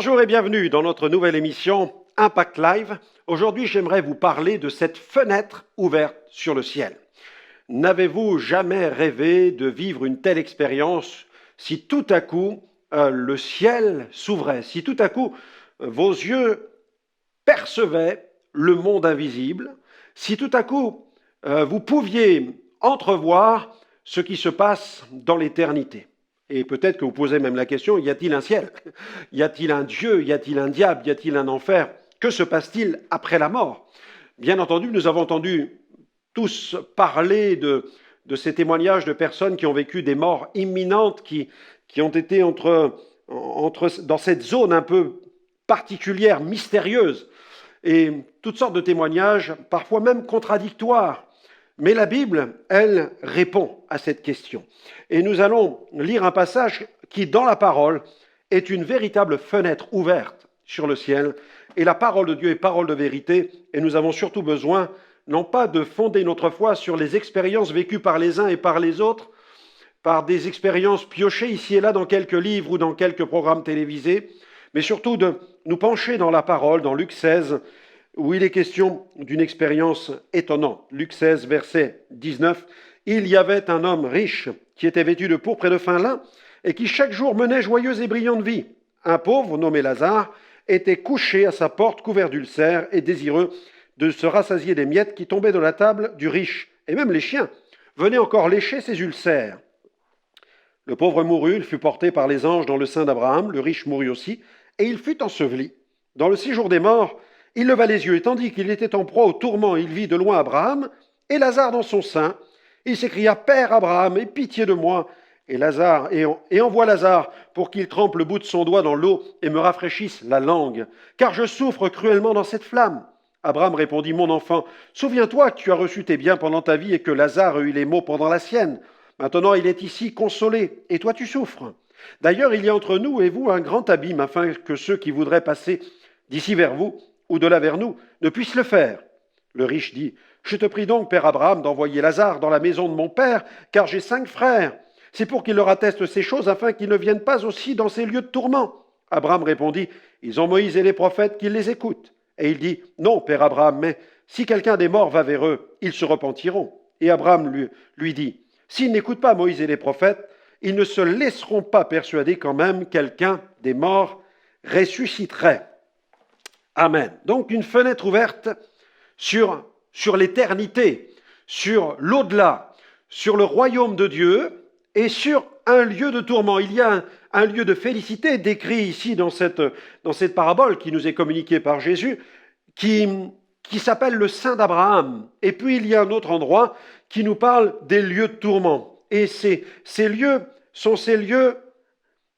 Bonjour et bienvenue dans notre nouvelle émission Impact Live. Aujourd'hui, j'aimerais vous parler de cette fenêtre ouverte sur le ciel. N'avez-vous jamais rêvé de vivre une telle expérience si tout à coup le ciel s'ouvrait, si tout à coup vos yeux percevaient le monde invisible, si tout à coup vous pouviez entrevoir ce qui se passe dans l'éternité? Et peut-être que vous posez même la question, y a-t-il un ciel? Y a-t-il un Dieu? Y a-t-il un diable? Y a-t-il un enfer? Que se passe-t-il après la mort? Bien entendu, nous avons entendu tous parler de ces témoignages de personnes qui ont vécu des morts imminentes, qui ont été dans cette zone un peu particulière, mystérieuse, et toutes sortes de témoignages, parfois même contradictoires. Mais la Bible, elle, répond à cette question. Et nous allons lire un passage qui, dans la parole, est une véritable fenêtre ouverte sur le ciel. Et la parole de Dieu est parole de vérité. Et nous avons surtout besoin, non pas de fonder notre foi sur les expériences vécues par les uns et par les autres, par des expériences piochées ici et là dans quelques livres ou dans quelques programmes télévisés, mais surtout de nous pencher dans la parole, dans Luc 16, où il est question d'une expérience étonnante. Luc 16, verset 19. « Il y avait un homme riche qui était vêtu de pourpre et de fin lin et qui chaque jour menait joyeuse et brillante vie. Un pauvre, nommé Lazare, était couché à sa porte couvert d'ulcères et désireux de se rassasier des miettes qui tombaient de la table du riche. Et même les chiens venaient encore lécher ses ulcères. Le pauvre mourut, il fut porté par les anges dans le sein d'Abraham, le riche mourut aussi, et il fut enseveli. Dans le séjour des morts, il leva les yeux, et tandis qu'il était en proie au tourment, il vit de loin Abraham et Lazare dans son sein. Il s'écria, « Père Abraham, aie pitié de moi, et envoie Lazare pour qu'il trempe le bout de son doigt dans l'eau et me rafraîchisse la langue, car je souffre cruellement dans cette flamme. » Abraham répondit, « Mon enfant, souviens-toi que tu as reçu tes biens pendant ta vie et que Lazare a eu les maux pendant la sienne. Maintenant, il est ici consolé, et toi tu souffres. D'ailleurs, il y a entre nous et vous un grand abîme, afin que ceux qui voudraient passer d'ici vers vous ou de là vers nous, ne puisse le faire. » Le riche dit, « Je te prie donc, Père Abraham, d'envoyer Lazare dans la maison de mon père, car j'ai 5 frères. C'est pour qu'il leur atteste ces choses, afin qu'ils ne viennent pas aussi dans ces lieux de tourment. » Abraham répondit, « Ils ont Moïse et les prophètes, qu'ils les écoutent. » Et il dit, « Non, Père Abraham, mais si quelqu'un des morts va vers eux, ils se repentiront. » Et Abraham lui dit, « S'ils n'écoutent pas Moïse et les prophètes, ils ne se laisseront pas persuader quand même quelqu'un des morts ressusciterait. » Amen. Donc une fenêtre ouverte sur l'éternité, sur l'au-delà, sur le royaume de Dieu et sur un lieu de tourment. Il y a un lieu de félicité décrit ici dans cette parabole qui nous est communiquée par Jésus, qui s'appelle le sein d'Abraham. Et puis il y a un autre endroit qui nous parle des lieux de tourment. Et ces lieux sont ces lieux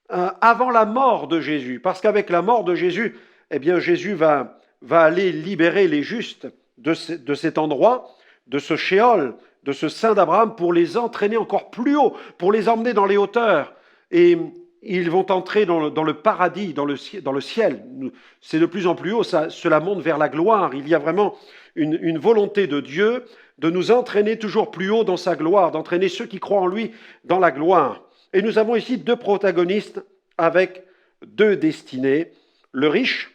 avant la mort de Jésus, parce qu'avec la mort de Jésus, eh bien Jésus va aller libérer les justes de cet endroit, de ce Shéol, de ce sein d'Abraham, pour les entraîner encore plus haut, pour les emmener dans les hauteurs. Et ils vont entrer dans le paradis, dans le ciel. C'est de plus en plus haut, cela monte vers la gloire. Il y a vraiment une volonté de Dieu de nous entraîner toujours plus haut dans sa gloire, d'entraîner ceux qui croient en lui dans la gloire. Et nous avons ici 2 protagonistes avec 2 destinées. Le riche,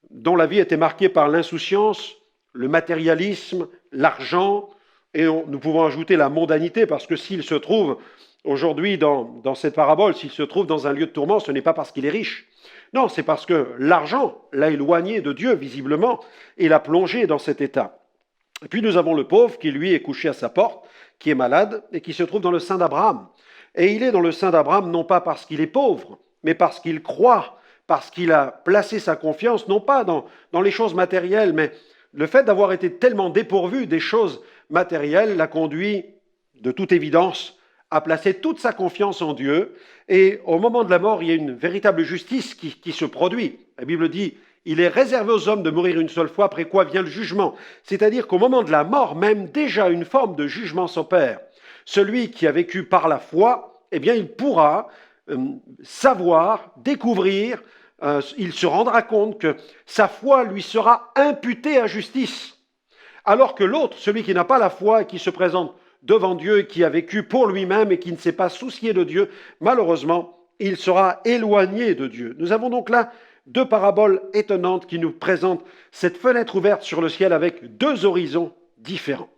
dont la vie était marquée par l'insouciance, le matérialisme, l'argent, et nous pouvons ajouter la mondanité, parce que s'il se trouve aujourd'hui dans cette parabole, s'il se trouve dans un lieu de tourment, ce n'est pas parce qu'il est riche. Non, c'est parce que l'argent l'a éloigné de Dieu, visiblement, et l'a plongé dans cet état. Et puis nous avons le pauvre qui, lui, est couché à sa porte, qui est malade, et qui se trouve dans le sein d'Abraham. Et il est dans le sein d'Abraham, non pas parce qu'il est pauvre, mais parce qu'il croit, parce qu'il a placé sa confiance, non pas dans les choses matérielles, mais le fait d'avoir été tellement dépourvu des choses matérielles l'a conduit, de toute évidence, à placer toute sa confiance en Dieu. Et au moment de la mort, il y a une véritable justice qui se produit. La Bible dit, il est réservé aux hommes de mourir une seule fois, après quoi vient le jugement. C'est-à-dire qu'au moment de la mort, même déjà une forme de jugement s'opère. Celui qui a vécu par la foi, eh bien, il pourra savoir, découvrir, il se rendra compte que sa foi lui sera imputée à justice. Alors que l'autre, celui qui n'a pas la foi et qui se présente devant Dieu, qui a vécu pour lui-même et qui ne s'est pas soucié de Dieu, malheureusement, il sera éloigné de Dieu. Nous avons donc là deux paraboles étonnantes qui nous présentent cette fenêtre ouverte sur le ciel avec deux horizons différents.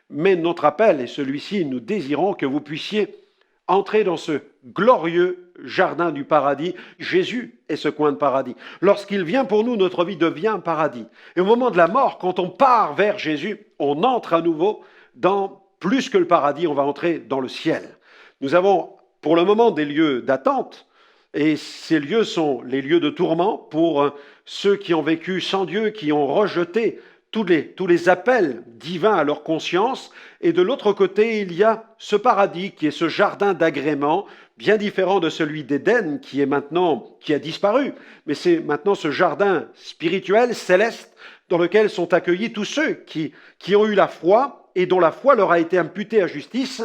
Mais notre appel est celui-ci, nous désirons que vous puissiez entrer dans ce glorieux jardin du paradis. Jésus est ce coin de paradis. Lorsqu'il vient pour nous, notre vie devient un paradis. Et au moment de la mort, quand on part vers Jésus, on entre à nouveau dans plus que le paradis, on va entrer dans le ciel. Nous avons pour le moment des lieux d'attente, et ces lieux sont les lieux de tourment pour ceux qui ont vécu sans Dieu, qui ont rejeté tous les appels divins à leur conscience. Et de l'autre côté, il y a ce paradis qui est ce jardin d'agrément, bien différent de celui d'Éden qui a disparu. Mais c'est maintenant ce jardin spirituel, céleste, dans lequel sont accueillis tous ceux qui ont eu la foi et dont la foi leur a été imputée à justice.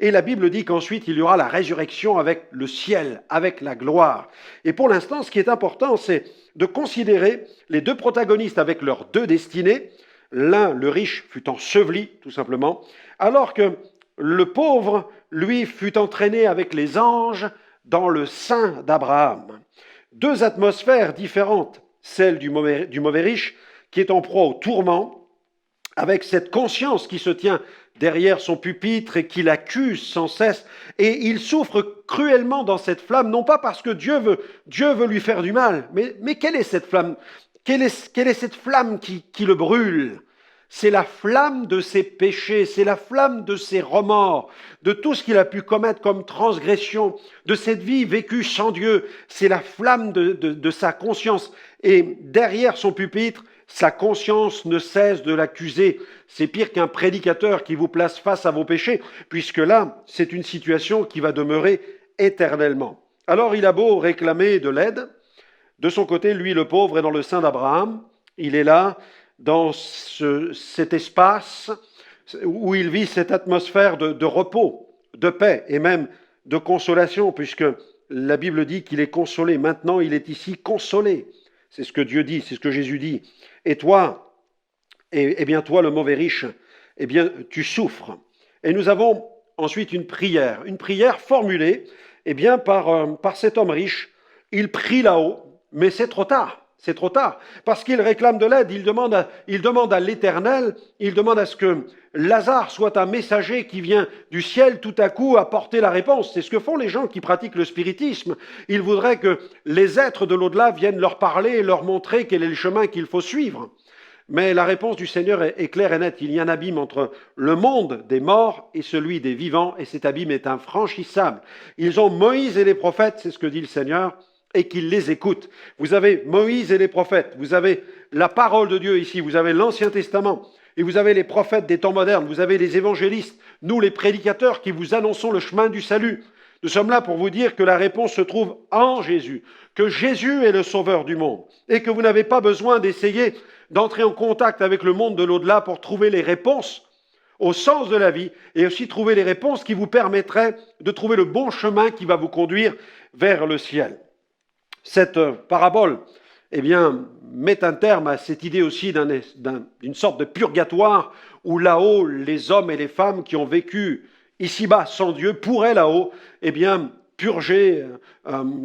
Et la Bible dit qu'ensuite, il y aura la résurrection avec le ciel, avec la gloire. Et pour l'instant, ce qui est important, c'est de considérer les deux protagonistes avec leurs deux destinées. L'un, le riche, fut enseveli, tout simplement, alors que le pauvre, lui, fut entraîné avec les anges dans le sein d'Abraham. Deux atmosphères différentes, celle du mauvais riche, qui est en proie au tourment, avec cette conscience qui se tient derrière son pupitre et qui l'accuse sans cesse. Et il souffre cruellement dans cette flamme, non pas parce que Dieu veut lui faire du mal, mais quelle est cette flamme? Quelle est cette flamme qui le brûle? C'est la flamme de ses péchés, c'est la flamme de ses remords, de tout ce qu'il a pu commettre comme transgression, de cette vie vécue sans Dieu. C'est la flamme de sa conscience. Et derrière son pupitre, sa conscience ne cesse de l'accuser. C'est pire qu'un prédicateur qui vous place face à vos péchés, puisque là, c'est une situation qui va demeurer éternellement. Alors il a beau réclamer de l'aide, de son côté, lui, le pauvre, est dans le sein d'Abraham. Il est là, dans cet espace où il vit cette atmosphère de repos, de paix et même de consolation, puisque la Bible dit qu'il est consolé. Maintenant, il est ici consolé. C'est ce que Dieu dit, c'est ce que Jésus dit. Et toi, eh bien toi, le mauvais riche, eh bien tu souffres. Et nous avons ensuite une prière formulée, eh bien par cet homme riche. Il prie là-haut, mais c'est trop tard. C'est trop tard, parce qu'il réclame de l'aide, il demande à l'Éternel, il demande à ce que Lazare soit un messager qui vient du ciel tout à coup apporter la réponse. C'est ce que font les gens qui pratiquent le spiritisme. Ils voudraient que les êtres de l'au-delà viennent leur parler et leur montrer quel est le chemin qu'il faut suivre. Mais la réponse du Seigneur est claire et nette. Il y a un abîme entre le monde des morts et celui des vivants, et cet abîme est infranchissable. Ils ont Moïse et les prophètes, c'est ce que dit le Seigneur, et qu'ils les écoutent. Vous avez Moïse et les prophètes, vous avez la parole de Dieu ici, vous avez l'Ancien Testament, et vous avez les prophètes des temps modernes, vous avez les évangélistes, nous les prédicateurs qui vous annonçons le chemin du salut. Nous sommes là pour vous dire que la réponse se trouve en Jésus, que Jésus est le sauveur du monde, et que vous n'avez pas besoin d'essayer d'entrer en contact avec le monde de l'au-delà pour trouver les réponses au sens de la vie, et aussi trouver les réponses qui vous permettraient de trouver le bon chemin qui va vous conduire vers le ciel. Cette parabole, eh bien, met un terme à cette idée aussi d'une sorte de purgatoire où là-haut, les hommes et les femmes qui ont vécu ici-bas sans Dieu pourraient là-haut, eh bien, purger,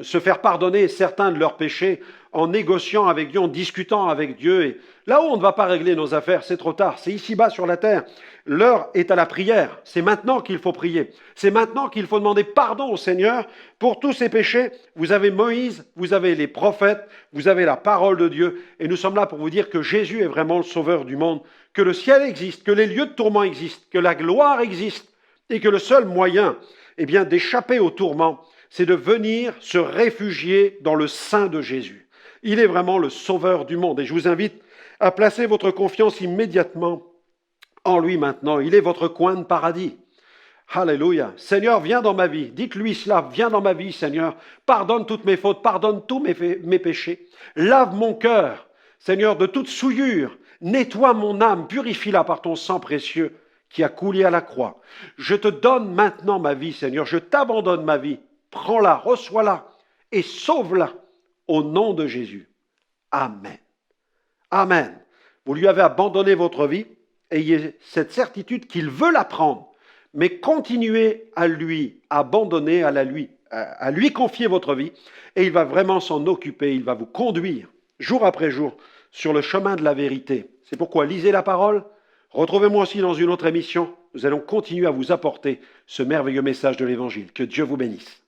se faire pardonner certains de leurs péchés en négociant avec Dieu, en discutant avec Dieu. Et là-haut, on ne va pas régler nos affaires, c'est trop tard, c'est ici-bas sur la terre. L'heure est à la prière, c'est maintenant qu'il faut prier. C'est maintenant qu'il faut demander pardon au Seigneur pour tous ses péchés. Vous avez Moïse, vous avez les prophètes, vous avez la parole de Dieu. Et nous sommes là pour vous dire que Jésus est vraiment le sauveur du monde, que le ciel existe, que les lieux de tourment existent, que la gloire existe, et que le seul moyen, eh bien, d'échapper au tourment, c'est de venir se réfugier dans le sein de Jésus. Il est vraiment le sauveur du monde. Et je vous invite à placer votre confiance immédiatement en lui maintenant. Il est votre coin de paradis. Alléluia. Seigneur, viens dans ma vie. Dites-lui cela. Viens dans ma vie, Seigneur. Pardonne toutes mes fautes. Pardonne tous mes péchés. Lave mon cœur, Seigneur, de toute souillure. Nettoie mon âme. Purifie-la par ton sang précieux qui a coulé à la croix. Je te donne maintenant ma vie, Seigneur. Je t'abandonne ma vie. Prends-la, reçois-la et sauve-la au nom de Jésus. Amen. Amen. Vous lui avez abandonné votre vie. Ayez cette certitude qu'il veut la prendre, mais continuez à lui abandonner, à la lui à lui confier votre vie et il va vraiment s'en occuper, il va vous conduire jour après jour sur le chemin de la vérité. C'est pourquoi lisez la parole. Retrouvez-moi aussi dans une autre émission. Nous allons continuer à vous apporter ce merveilleux message de l'Évangile. Que Dieu vous bénisse.